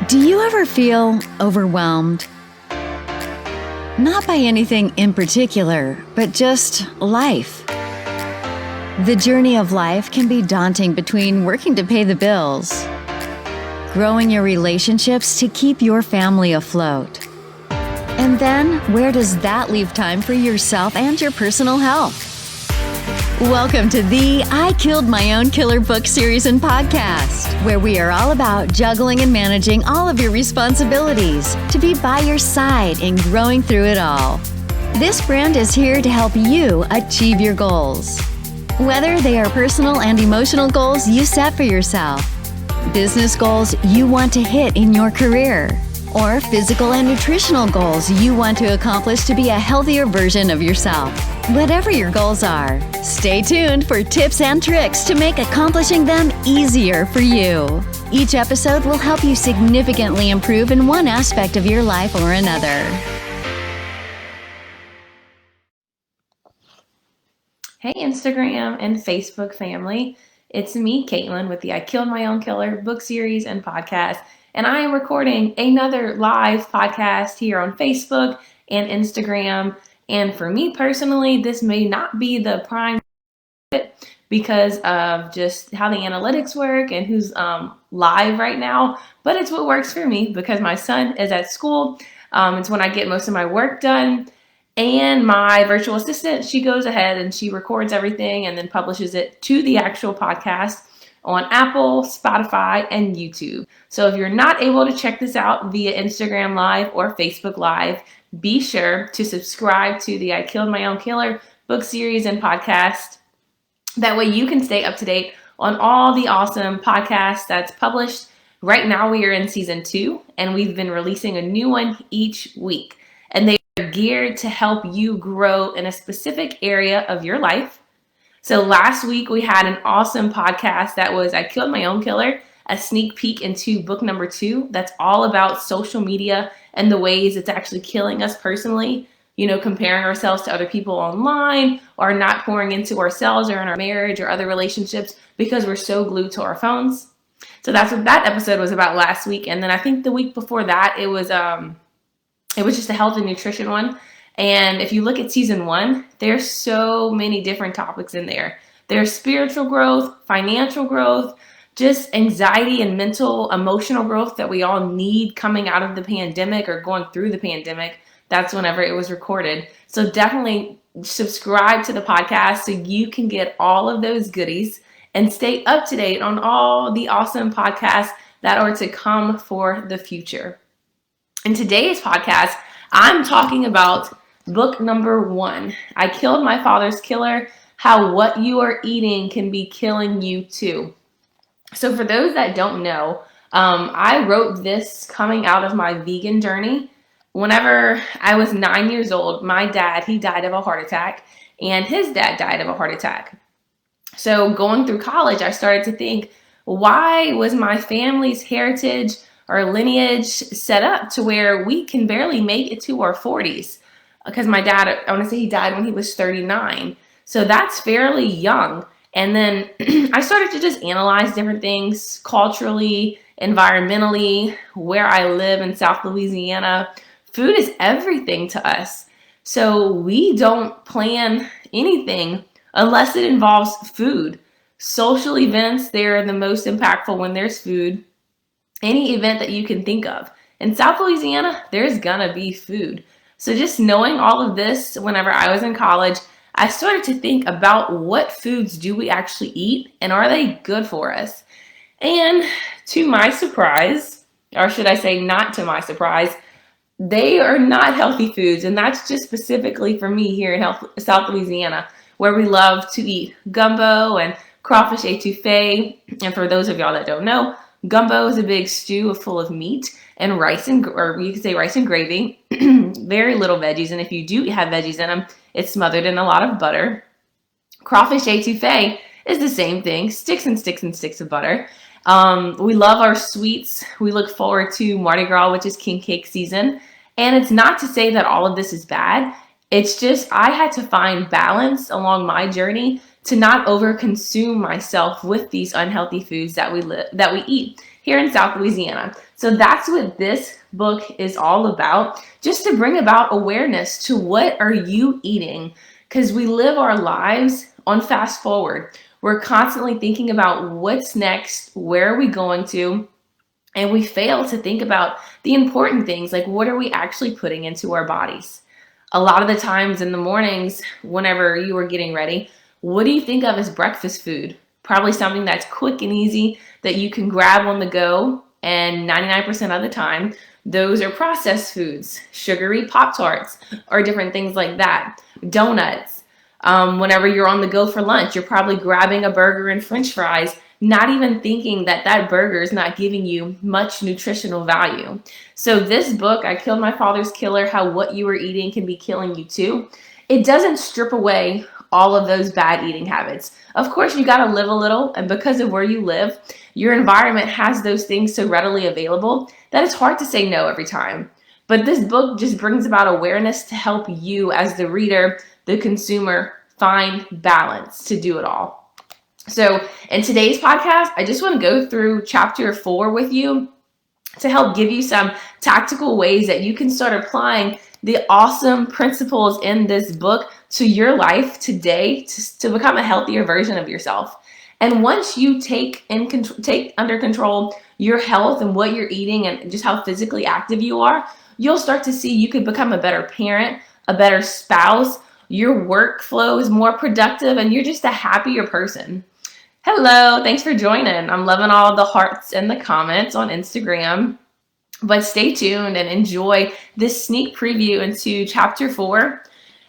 Do you ever feel overwhelmed? Not by anything in particular, but just life. The journey of life can be daunting between working to pay the bills, growing your relationships to keep your family afloat. And then, where does that leave time for yourself and your personal health? Welcome to the I Killed My Own Killer book series and podcast, where we are all about juggling and managing all of your responsibilities to be by your side in growing through it all. This brand is here to help you achieve your goals. Whether they are personal and emotional goals you set for yourself, business goals you want to hit in your career, or physical and nutritional goals you want to accomplish to be a healthier version of yourself. Whatever your goals are, stay tuned for tips and tricks to make accomplishing them easier for you. Each episode will help you significantly improve in one aspect of your life or another. Hey, Instagram and Facebook family. It's me, Caitlin, with the I Killed My Own Killer book series and podcast. And I am recording another live podcast here on Facebook and Instagram. And for me personally, this may not be the prime fit because of just how the analytics work and who's live right now. But it's what works for me because my son is at school. It's when I get most of my work done. And my virtual assistant, she goes ahead and she records everything and then publishes it to the actual podcast on Apple, Spotify, and YouTube. So if you're not able to check this out via Instagram Live or Facebook Live, be sure to subscribe to the I Killed My Own Killer book series and podcast. That way you can stay up to date on all the awesome podcasts that's published. Right now we are in season 2 and we've been releasing a new one each week. And they are geared to help you grow in a specific area of your life. So last week we had an awesome podcast that was I Killed My Own Killer, a sneak peek into book number 2 that's all about social media and the ways it's actually killing us personally. You know, comparing ourselves to other people online or not pouring into ourselves or in our marriage or other relationships because we're so glued to our phones. So that's what that episode was about last week. And then I think the week before that, it was just a health and nutrition one. And if you look at season 1, there's so many different topics in there. There's spiritual growth, financial growth, just anxiety and mental, emotional growth that we all need coming out of the pandemic or going through the pandemic. That's whenever it was recorded. So definitely subscribe to the podcast so you can get all of those goodies and stay up to date on all the awesome podcasts that are to come for the future. In today's podcast, I'm talking about book number 1, I Killed My Father's Killer, How What You Are Eating Can Be Killing You Too. So for those that don't know, I wrote this coming out of my vegan journey. Whenever I was 9 years old, my dad, he died of a heart attack, and his dad died of a heart attack. So going through college, I started to think, why was my family's heritage or lineage set up to where we can barely make it to our 40s? Because my dad, I want to say he died when he was 39. So that's fairly young. And then I started to just analyze different things culturally, environmentally, where I live in South Louisiana. Food is everything to us. So we don't plan anything unless it involves food. Social events, they're the most impactful when there's food. Any event that you can think of. In South Louisiana, there's gonna be food. So just knowing all of this, whenever I was in college, I started to think about what foods do we actually eat and are they good for us? And to my surprise, or should I say not to my surprise, they are not healthy foods. And that's just specifically for me here in South Louisiana, where we love to eat gumbo and crawfish etouffee. And for those of y'all that don't know, gumbo is a big stew full of meat and rice or you could say rice and gravy, very little veggies. And if you do have veggies in them, it's smothered in a lot of butter. Crawfish etouffee is the same thing, sticks and sticks and sticks of butter. We love our sweets. We look forward to Mardi Gras, which is king cake season. And it's not to say that all of this is bad. It's just I had to find balance along my journey to not overconsume myself with these unhealthy foods that we eat here in South Louisiana. So that's what this book is all about, just to bring about awareness to what are you eating, because we live our lives on fast forward. We're constantly thinking about what's next, where are we going to, and we fail to think about the important things, like what are we actually putting into our bodies. A lot of the times in the mornings, whenever you are getting ready, what do you think of as breakfast food? Probably something that's quick and easy that you can grab on the go. And 99% of the time, those are processed foods, sugary Pop-Tarts, or different things like that, donuts. Whenever you're on the go for lunch, you're probably grabbing a burger and French fries, not even thinking that that burger is not giving you much nutritional value. So this book, I Killed My Father's Killer, How What You Are Eating Can Be Killing You Too, it doesn't strip away all of those bad eating habits. Of course, you got to live a little, and because of where you live, your environment has those things so readily available that it's hard to say no every time. But this book just brings about awareness to help you as the reader, the consumer, find balance to do it all. So in today's podcast, I just want to go through chapter 4 with you to help give you some tactical ways that you can start applying the awesome principles in this book to your life today to become a healthier version of yourself. And once you take under control your health and what you're eating and just how physically active you are, you'll start to see you could become a better parent, a better spouse, your workflow is more productive, and you're just a happier person. Hello, thanks for joining. I'm loving all the hearts and the comments on Instagram. But stay tuned and enjoy this sneak preview into chapter 4.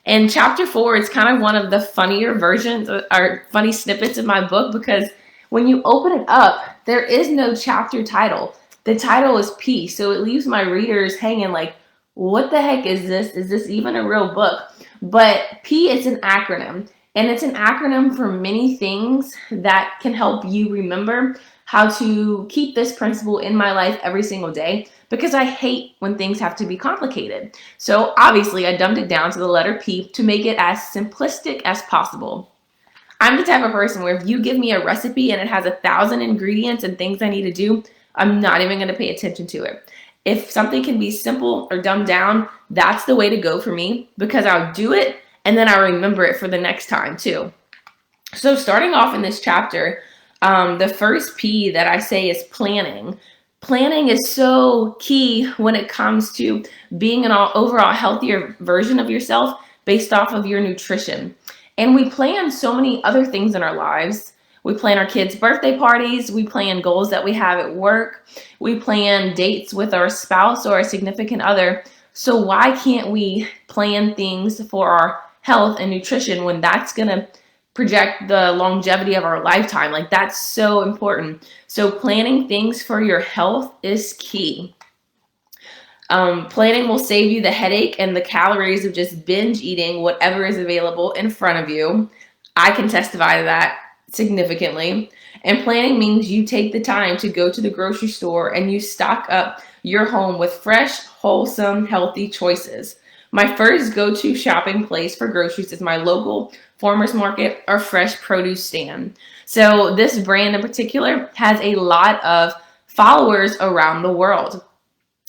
And chapter 4 is kind of one of the funnier versions or funny snippets of my book, because when you open it up, there is no chapter title. The title is P, so it leaves my readers hanging like, what the heck is this? Is this even a real book? But P is an acronym, and it's an acronym for many things that can help you remember how to keep this principle in my life every single day, because I hate when things have to be complicated. So obviously I dumbed it down to the letter P to make it as simplistic as possible. I'm the type of person where if you give me a recipe and it has 1,000 ingredients and things I need to do, I'm not even going to pay attention to it. If something can be simple or dumbed down, that's the way to go for me, because I'll do it and then I remember it for the next time too. So starting off in this chapter, the first P that I say is planning. Planning is so key when it comes to being an overall healthier version of yourself based off of your nutrition. And we plan so many other things in our lives. We plan our kids' birthday parties. We plan goals that we have at work. We plan dates with our spouse or a significant other. So why can't we plan things for our health and nutrition when that's going to project the longevity of our lifetime? Like, that's so important. So planning things for your health is key. Planning will save you the headache and the calories of just binge eating whatever is available in front of you. I can testify to that significantly. And planning means you take the time to go to the grocery store and you stock up your home with fresh, wholesome, healthy choices. My first go-to shopping place for groceries is my local farmers market or fresh produce stand. So this brand in particular has a lot of followers around the world.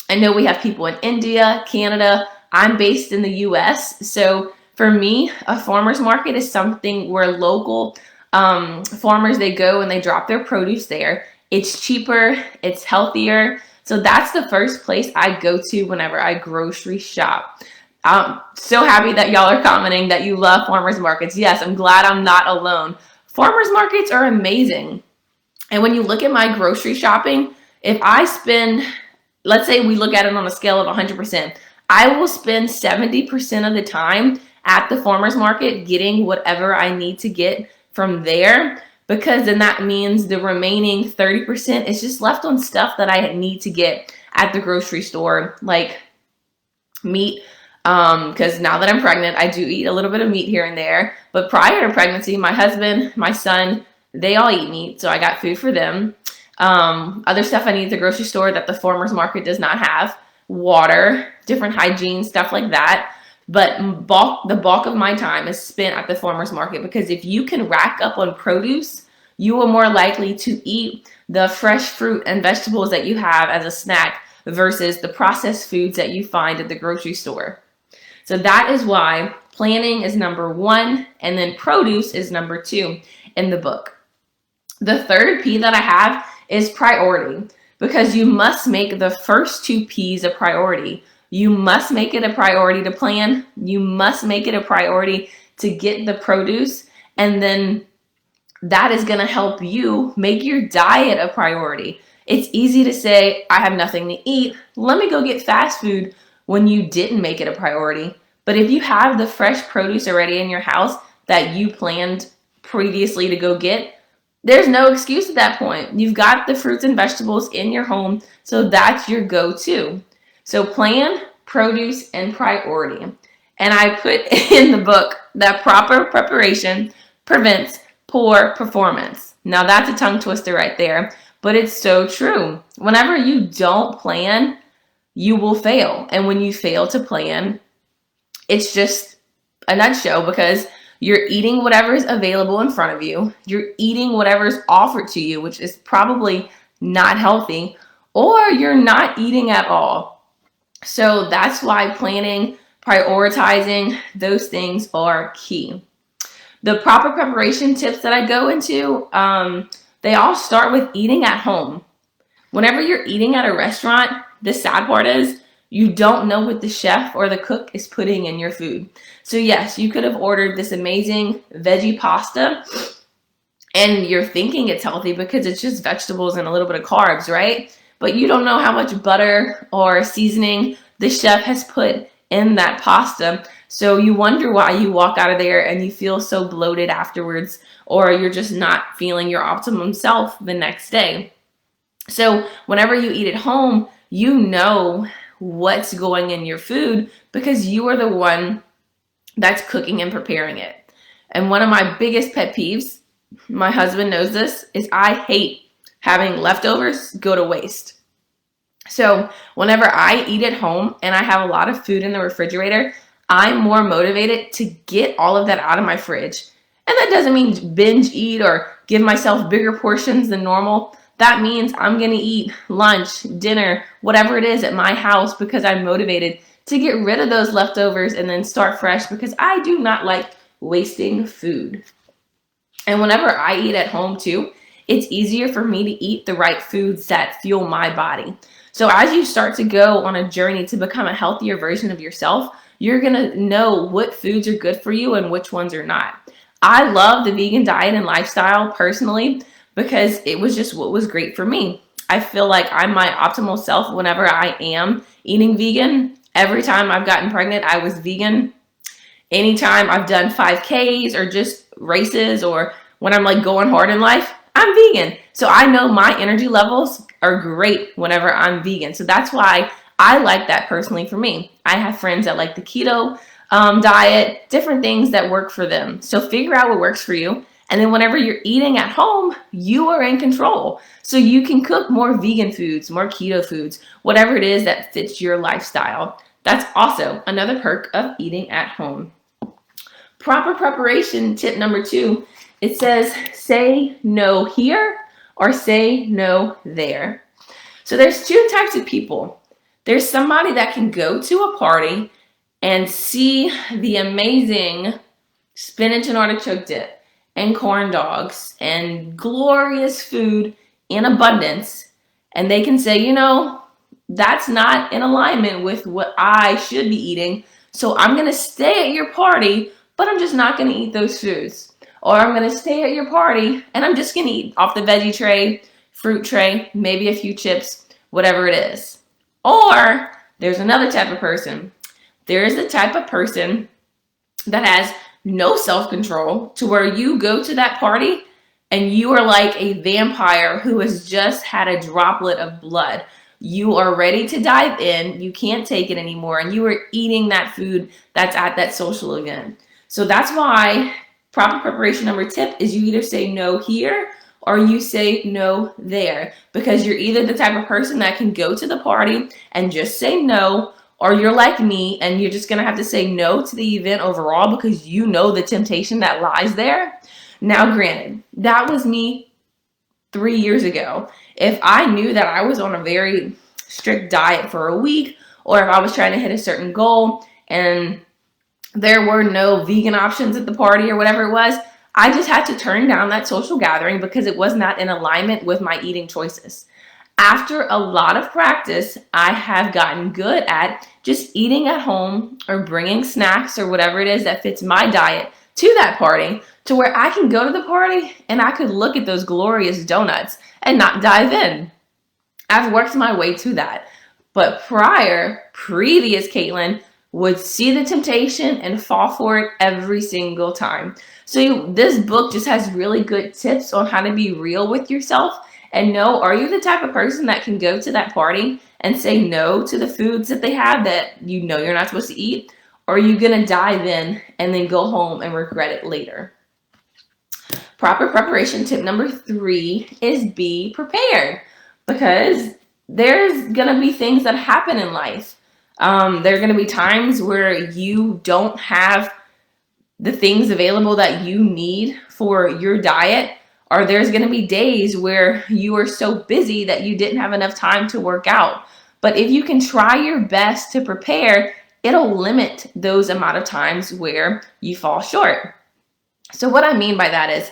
I know we have people in India, Canada. I'm based in the US. So for me, a farmers market is something where local farmers, they go and they drop their produce there. It's cheaper, it's healthier. So that's the first place I go to whenever I grocery shop. I'm so happy that y'all are commenting that you love farmers markets. Yes, I'm glad I'm not alone. Farmers markets are amazing. And when you look at my grocery shopping, if I spend, let's say we look at it on a scale of 100%, I will spend 70% of the time at the farmers market getting whatever I need to get from there, because then that means the remaining 30% is just left on stuff that I need to get at the grocery store, like meat. Because now that I'm pregnant, I do eat a little bit of meat here and there. But prior to pregnancy, my husband, my son, they all eat meat. So I got food for them. Other stuff I need at the grocery store that the farmers market does not have. Water, different hygiene, stuff like that. But the bulk of my time is spent at the farmers market, because if you can rack up on produce, You are more likely to eat the fresh fruit and vegetables that you have as a snack versus the processed foods that you find at the grocery store. So that is why planning is number one, and then produce is number two in the book. The third P that I have is priority, because you must make the first two P's a priority. You must make it a priority to plan. You must make it a priority to get the produce, and then that is going to help you make your diet a priority. It's easy to say, I have nothing to eat. Let me go get fast food when you didn't make it a priority. But if you have the fresh produce already in your house that you planned previously to go get, there's no excuse at that point. You've got the fruits and vegetables in your home, so that's your go-to. So plan, produce, and priority. And I put in the book that proper preparation prevents poor performance. Now that's a tongue twister right there, but it's so true. Whenever you don't plan, you will fail. And when you fail to plan, it's just a nutshell, because you're eating whatever's available in front of you. You're eating whatever's offered to you, which is probably not healthy, or you're not eating at all. So that's why planning, prioritizing, those things are key. The proper preparation tips that I go into, they all start with eating at home. Whenever you're eating at a restaurant, the sad part is you don't know what the chef or the cook is putting in your food. So yes, you could have ordered this amazing veggie pasta and you're thinking it's healthy because it's just vegetables and a little bit of carbs, right? But you don't know how much butter or seasoning the chef has put in that pasta. So you wonder why you walk out of there and you feel so bloated afterwards, or you're just not feeling your optimum self the next day. So whenever you eat at home, you know what's going in your food because you are the one that's cooking and preparing it. And one of my biggest pet peeves, my husband knows this, is I hate having leftovers go to waste. So whenever I eat at home and I have a lot of food in the refrigerator, I'm more motivated to get all of that out of my fridge. And that doesn't mean binge eat or give myself bigger portions than normal. That means I'm going to eat lunch, dinner, whatever it is at my house because I'm motivated to get rid of those leftovers and then start fresh, because I do not like wasting food. And whenever I eat at home too, it's easier for me to eat the right foods that fuel my body. So as you start to go on a journey to become a healthier version of yourself, you're going to know what foods are good for you and which ones are not. I love the vegan diet and lifestyle personally because it was just what was great for me. I feel like I'm my optimal self whenever I am eating vegan. Every time I've gotten pregnant, I was vegan. Anytime I've done 5Ks or just races, or when I'm like going hard in life, I'm vegan. So I know my energy levels are great whenever I'm vegan. So that's why I like that personally for me. I have friends that like the keto diet, different things that work for them. So figure out what works for you. And then whenever you're eating at home, you are in control. So you can cook more vegan foods, more keto foods, whatever it is that fits your lifestyle. That's also another perk of eating at home. Proper preparation tip number 2, it says say no here or say no there. So there's 2 types of people. There's somebody that can go to a party and see the amazing spinach and artichoke dip and corn dogs and glorious food in abundance, and they can say, you know, that's not in alignment with what I should be eating, so I'm going to stay at your party, but I'm just not going to eat those foods. Or I'm going to stay at your party and I'm just going to eat off the veggie tray, fruit tray, maybe a few chips, whatever it is. Or there's another type of person. There is the type of person that has no self-control, to where you go to that party and you are like a vampire who has just had a droplet of blood. You are ready to dive in. You can't take it anymore. And you are eating that food that's at that social event. So that's why proper preparation number tip is you either say no here or you say no there, because you're either the type of person that can go to the party and just say no, or you're like me and you're just going to have to say no to the event overall because you know the temptation that lies there. Now, granted, that was me 3 years ago. If I knew that I was on a very strict diet for a week, or if I was trying to hit a certain goal and there were no vegan options at the party or whatever it was, I just had to turn down that social gathering because it was not in alignment with my eating choices. After a lot of practice, I have gotten good at just eating at home or bringing snacks or whatever it is that fits my diet to that party, to where I can go to the party and I could look at those glorious donuts and not dive in. I've worked my way to that. But previous Caitlin would see the temptation and fall for it every single time. So this book just has really good tips on how to be real with yourself and know, are you the type of person that can go to that party and say no to the foods that they have that you know you're not supposed to eat? Or are you going to dive in and then go home and regret it later? Proper preparation tip number 3 is be prepared, because there's going to be things that happen in life. There are going to be times where you don't have the things available that you need for your diet, or there's going to be days where you are so busy that you didn't have enough time to work out. But if you can try your best to prepare, it'll limit those amount of times where you fall short. So what I mean by that is,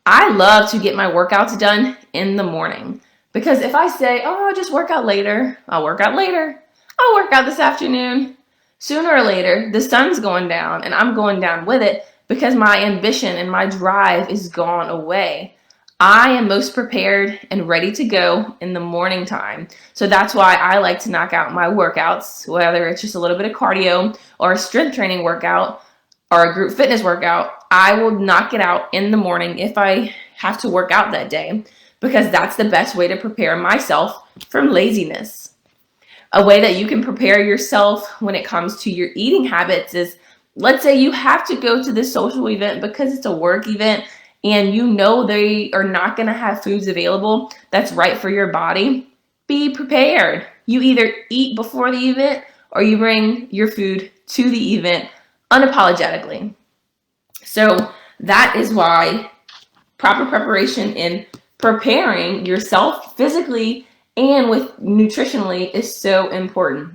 I love to get my workouts done in the morning, because if I say, oh, I'll just work out later, I'll work out later, I'll work out this afternoon, sooner or later, the sun's going down and I'm going down with it because my ambition and my drive is gone away. I am most prepared and ready to go in the morning time. So that's why I like to knock out my workouts, whether it's just a little bit of cardio or a strength training workout or a group fitness workout. I will knock it out in the morning if I have to work out that day, because that's the best way to prepare myself from laziness. A way that you can prepare yourself when it comes to your eating habits is, let's say you have to go to this social event because it's a work event and you know they are not going to have foods available that's right for your body. Be prepared. You either eat before the event or you bring your food to the event unapologetically. So that is why proper preparation in preparing yourself physically and with nutritionally is so important.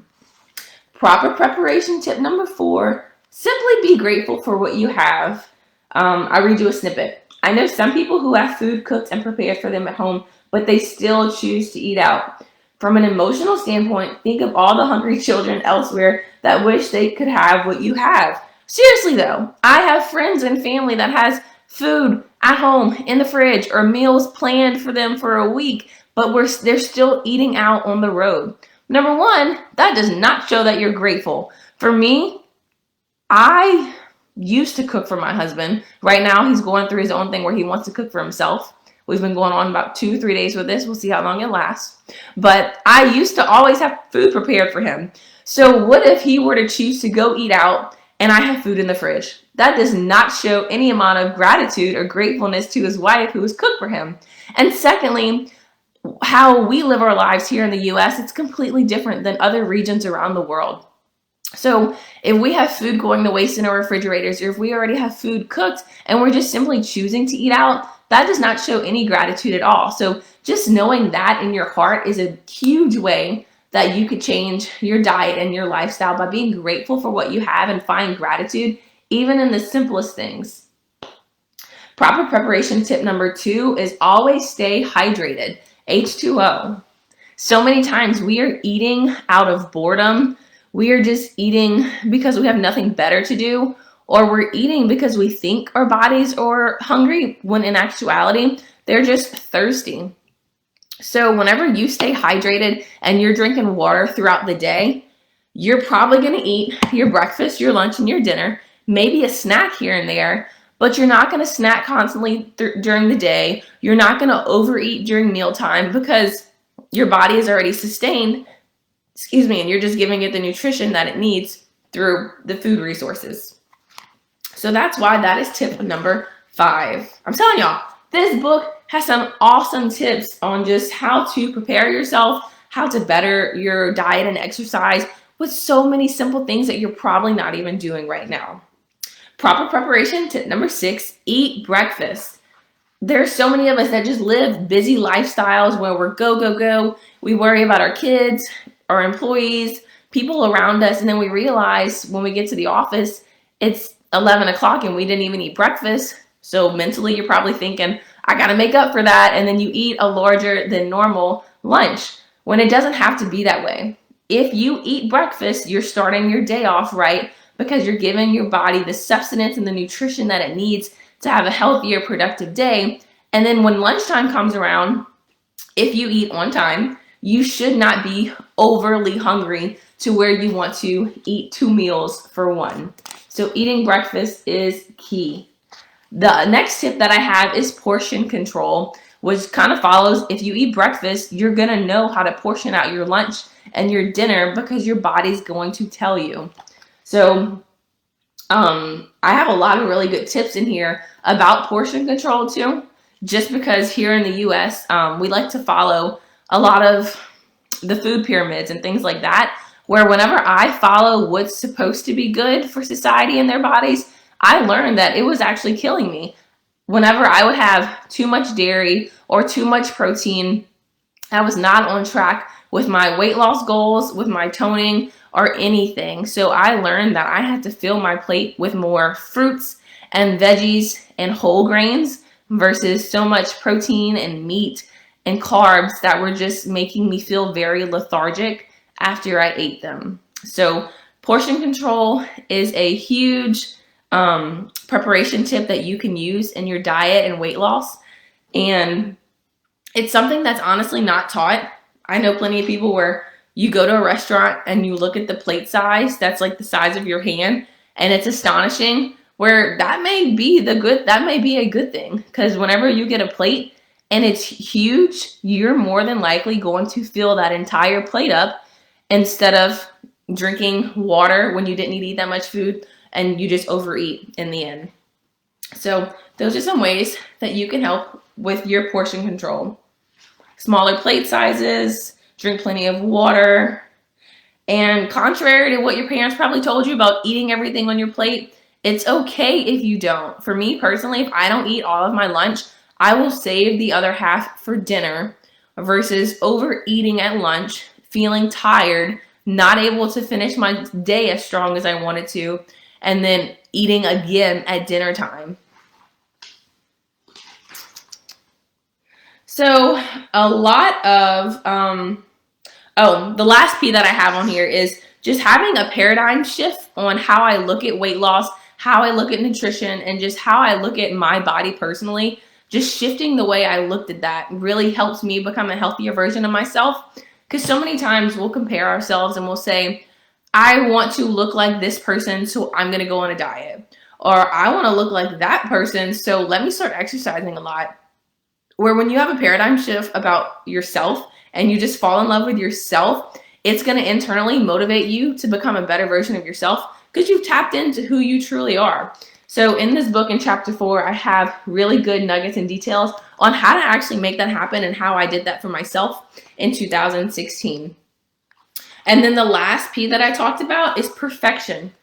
Proper preparation tip number 4, simply be grateful for what you have. I read you a snippet. I know some people who have food cooked and prepared for them at home, but they still choose to eat out. From an emotional standpoint, think of all the hungry children elsewhere that wish they could have what you have. Seriously though, I have friends and family that has food at home in the fridge or meals planned for them for a week, but they're still eating out on the road. Number 1, that does not show that you're grateful. For me, I used to cook for my husband. Right now, he's going through his own thing where he wants to cook for himself. We've been going on about 2-3 days with this. We'll see how long it lasts. But I used to always have food prepared for him. So what if he were to choose to go eat out and I have food in the fridge? That does not show any amount of gratitude or gratefulness to his wife who has cooked for him. And secondly, how we live our lives here in the US, it's completely different than other regions around the world. So if we have food going to waste in our refrigerators, or if we already have food cooked and we're just simply choosing to eat out, that does not show any gratitude at all. So just knowing that in your heart is a huge way that you could change your diet and your lifestyle, by being grateful for what you have and find gratitude even in the simplest things. Proper preparation tip number 2 is always stay hydrated. H2O. So many times we are eating out of boredom. We are just eating because we have nothing better to do, or we're eating because we think our bodies are hungry, when in actuality, they're just thirsty. So whenever you stay hydrated and you're drinking water throughout the day, you're probably going to eat your breakfast, your lunch, and your dinner, maybe a snack here and there, but you're not going to snack constantly during the day. You're not going to overeat during mealtime because your body is already sustained, and you're just giving it the nutrition that it needs through the food resources. So that's why that is tip number 5. I'm telling y'all, this book has some awesome tips on just how to prepare yourself, how to better your diet and exercise, with so many simple things that you're probably not even doing right now. Proper preparation tip number 6, eat breakfast. there's so many of us that just live busy lifestyles where we're go, go, go. We worry about our kids, our employees, people around us. And then we realize when we get to the office, it's 11 o'clock and we didn't even eat breakfast. So mentally, you're probably thinking, I got to make up for that. And then you eat a larger than normal lunch when it doesn't have to be that way. If you eat breakfast, you're starting your day off right because you're giving your body the sustenance and the nutrition that it needs to have a healthier, productive day. And then when lunchtime comes around, if you eat on time, you should not be overly hungry to where you want to eat 2 meals for one. So eating breakfast is key. The next tip that I have is portion control, which kind of follows if you eat breakfast, you're going to know how to portion out your lunch and your dinner because your body's going to tell you. So I have a lot of really good tips in here about portion control too, just because here in the US, we like to follow a lot of the food pyramids and things like that, where whenever I follow what's supposed to be good for society and their bodies, I learned that it was actually killing me. Whenever I would have too much dairy or too much protein, I was not on track with my weight loss goals, with my toning, or anything. So I learned that I had to fill my plate with more fruits and veggies and whole grains versus so much protein and meat and carbs that were just making me feel very lethargic after I ate them. So portion control is a huge preparation tip that you can use in your diet and weight loss. And it's something that's honestly not taught. I know plenty of people where you go to a restaurant and you look at the plate size that's like the size of your hand, and it's astonishing, where that may be a good thing, because whenever you get a plate and it's huge, you're more than likely going to fill that entire plate up instead of drinking water when you didn't need to eat that much food and you just overeat in the end. So those are some ways that you can help with your portion control. Smaller plate sizes, drink plenty of water, and contrary to what your parents probably told you about eating everything on your plate, it's okay if you don't. For me personally, if I don't eat all of my lunch, I will save the other half for dinner versus overeating at lunch, feeling tired, not able to finish my day as strong as I wanted to, and then eating again at dinner time. So a lot of, the last P that I have on here is just having a paradigm shift on how I look at weight loss, how I look at nutrition, and just how I look at my body personally. Just shifting the way I looked at that really helps me become a healthier version of myself. Because so many times we'll compare ourselves and we'll say, I want to look like this person, so I'm going to go on a diet. Or I want to look like that person, so let me start exercising a lot. Where when you have a paradigm shift about yourself and you just fall in love with yourself, it's going to internally motivate you to become a better version of yourself because you've tapped into who you truly are. So in this book in chapter 4, I have really good nuggets and details on how to actually make that happen and how I did that for myself in 2016. And then the last P that I talked about is perfection.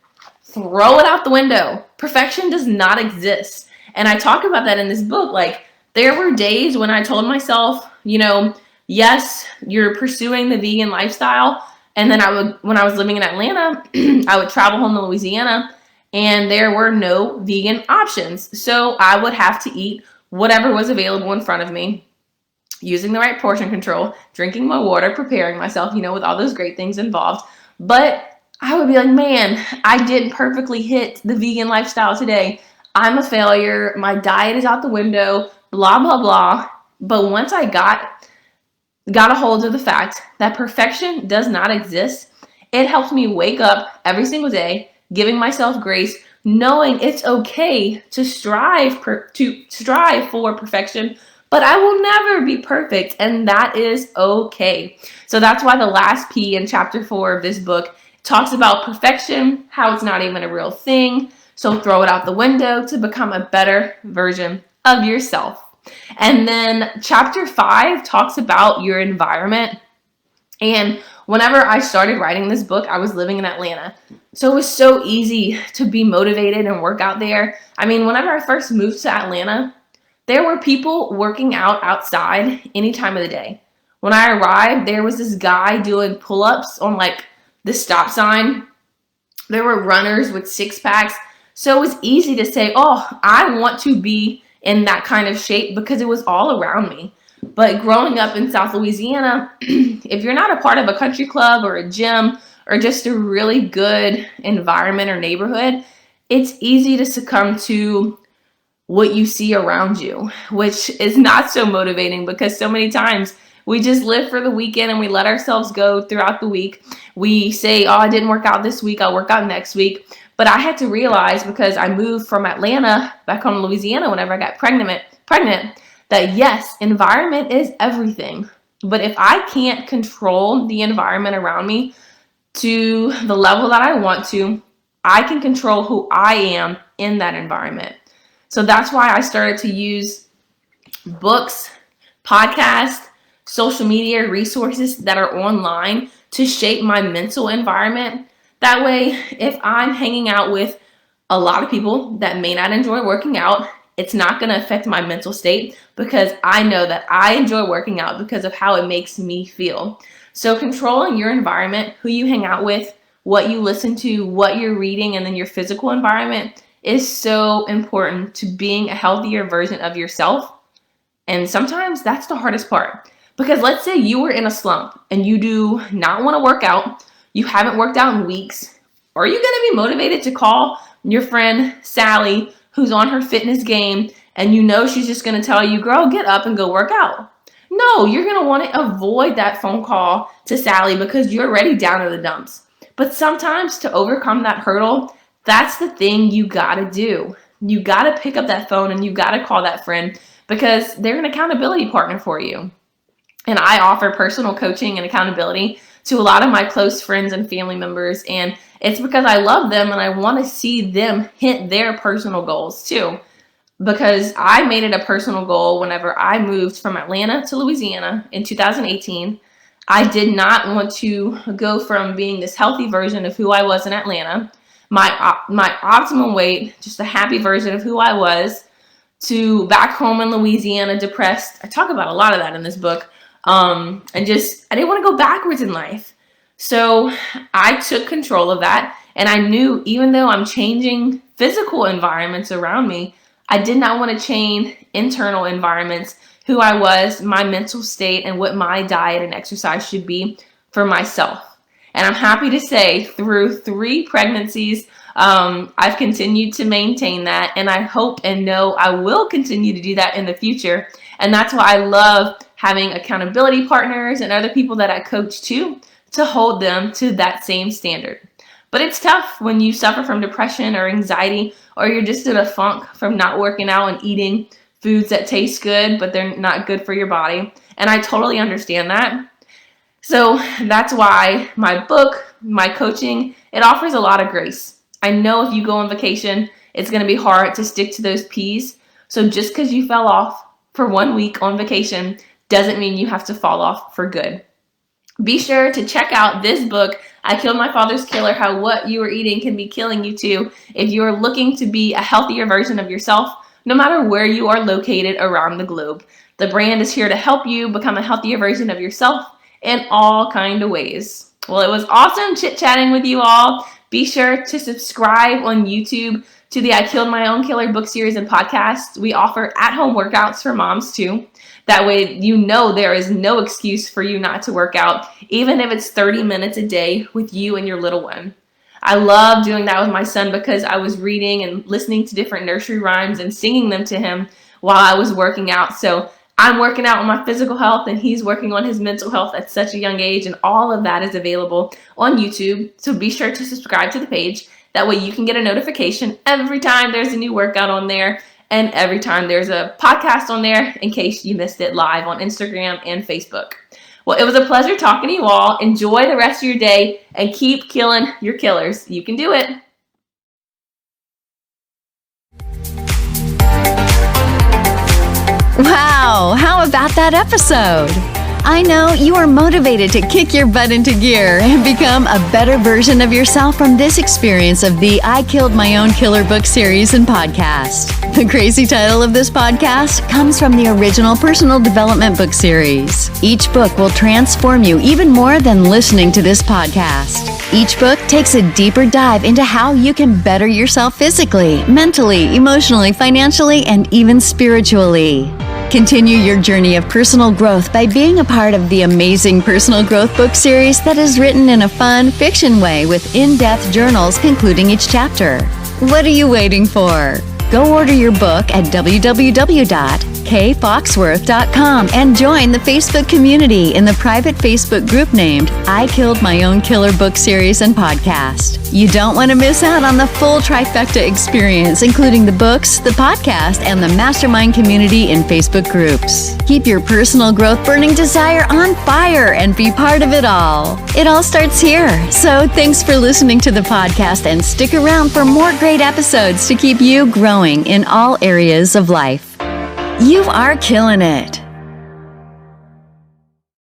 Throw it out the window. Perfection does not exist. And I talk about that in this book. Like, there were days when I told myself, yes, you're pursuing the vegan lifestyle. And then when I was living in Atlanta, I would travel home to Louisiana and there were no vegan options. So I would have to eat whatever was available in front of me, using the right portion control, drinking my water, preparing myself, with all those great things involved. But I would be like, man, I didn't perfectly hit the vegan lifestyle today. I'm a failure. My diet is out the window, blah, blah, blah. But once I got a hold of the fact that perfection does not exist, it helps me wake up every single day, giving myself grace, knowing it's okay to strive for perfection, but I will never be perfect, and that is okay. So that's why the last P in chapter 4 of this book talks about perfection, how it's not even a real thing. So throw it out the window to become a better version of yourself. And then chapter 5 talks about your environment. And whenever I started writing this book, I was living in Atlanta. So it was so easy to be motivated and work out there. I mean, whenever I first moved to Atlanta, There were people working out outside any time of the day. When I arrived, there was this guy doing pull-ups on like the stop sign. There were runners with six packs. So it was easy to say, oh, I want to be in that kind of shape because it was all around me. But growing up in South Louisiana, if you're not a part of a country club or a gym or just a really good environment or neighborhood, it's easy to succumb to what you see around you, which is not so motivating because so many times we just live for the weekend and we let ourselves go throughout the week. We say, oh, I didn't work out this week, I'll work out next week. But I had to realize, because I moved from Atlanta back home to Louisiana whenever I got pregnant, that yes, environment is everything. But if I can't control the environment around me to the level that I want to, I can control who I am in that environment. So that's why I started to use books, podcasts, social media resources that are online to shape my mental environment. That way, if I'm hanging out with a lot of people that may not enjoy working out, it's not going to affect my mental state because I know that I enjoy working out because of how it makes me feel. So controlling your environment, who you hang out with, what you listen to, what you're reading, and then your physical environment is so important to being a healthier version of yourself. And sometimes that's the hardest part. Because let's say you were in a slump and you do not want to work out, you haven't worked out in weeks. Are you going to be motivated to call your friend Sally, who's on her fitness game, and you know she's just going to tell you, girl, get up and go work out? No, you're going to want to avoid that phone call to Sally because you're already down in the dumps. But sometimes to overcome that hurdle, that's the thing you got to do. You got to pick up that phone and you got to call that friend because they're an accountability partner for you. And I offer personal coaching and accountability to a lot of my close friends and family members. And it's because I love them and I want to see them hit their personal goals too. Because I made it a personal goal whenever I moved from Atlanta to Louisiana in 2018. I did not want to go from being this healthy version of who I was in Atlanta, my optimum weight, just a happy version of who I was, to back home in Louisiana, depressed. I talk about a lot of that in this book. And I didn't want to go backwards in life. So I took control of that. And I knew even though I'm changing physical environments around me, I did not want to change internal environments, who I was, my mental state, and what my diet and exercise should be for myself. And I'm happy to say through 3 pregnancies, I've continued to maintain that. And I hope and know I will continue to do that in the future. And that's why I love having accountability partners and other people that I coach too, to hold them to that same standard. But it's tough when you suffer from depression or anxiety, or you're just in a funk from not working out and eating foods that taste good, but they're not good for your body. And I totally understand that. So that's why my book, my coaching, it offers a lot of grace. I know if you go on vacation, it's going to be hard to stick to those P's. So just because you fell off for 1 week on vacation doesn't mean you have to fall off for good. Be sure to check out this book, I Killed My Father's Killer, How What You Are Eating Can Be Killing You Too, if you're looking to be a healthier version of yourself, no matter where you are located around the globe. The brand is here to help you become a healthier version of yourself in all kinds of ways. Well, it was awesome chit-chatting with you all. Be sure to subscribe on YouTube to the I Killed My Own Killer book series and podcast. We offer at-home workouts for moms too. That way you know there is no excuse for you not to work out, even if it's 30 minutes a day with you and your little one. I love doing that with my son because I was reading and listening to different nursery rhymes and singing them to him while I was working out. So I'm working out on my physical health and he's working on his mental health at such a young age, and all of that is available on YouTube. So be sure to subscribe to the page. That way you can get a notification every time there's a new workout on there and every time there's a podcast on there in case you missed it live on Instagram and Facebook. Well, it was a pleasure talking to you all. Enjoy the rest of your day and keep killing your killers. You can do it. Wow, how about that episode? I know you are motivated to kick your butt into gear and become a better version of yourself from this experience of the I Killed My Own Killer book series and podcast. The crazy title of this podcast comes from the original personal development book series. Each book will transform you even more than listening to this podcast. Each book takes a deeper dive into how you can better yourself physically, mentally, emotionally, financially, and even spiritually. Continue your journey of personal growth by being a part of the amazing personal growth book series that is written in a fun fiction way with in-depth journals concluding each chapter. What are you waiting for? Go order your book at www.kfoxworth.com and join the Facebook community in the private Facebook group named I Killed My Own Killer book series and podcast. You don't want to miss out on the full trifecta experience, including the books, the podcast, and the mastermind community in Facebook groups. Keep your personal growth burning desire on fire and be part of it all. It all starts here. So thanks for listening to the podcast and stick around for more great episodes to keep you growing in all areas of life. You are killing it.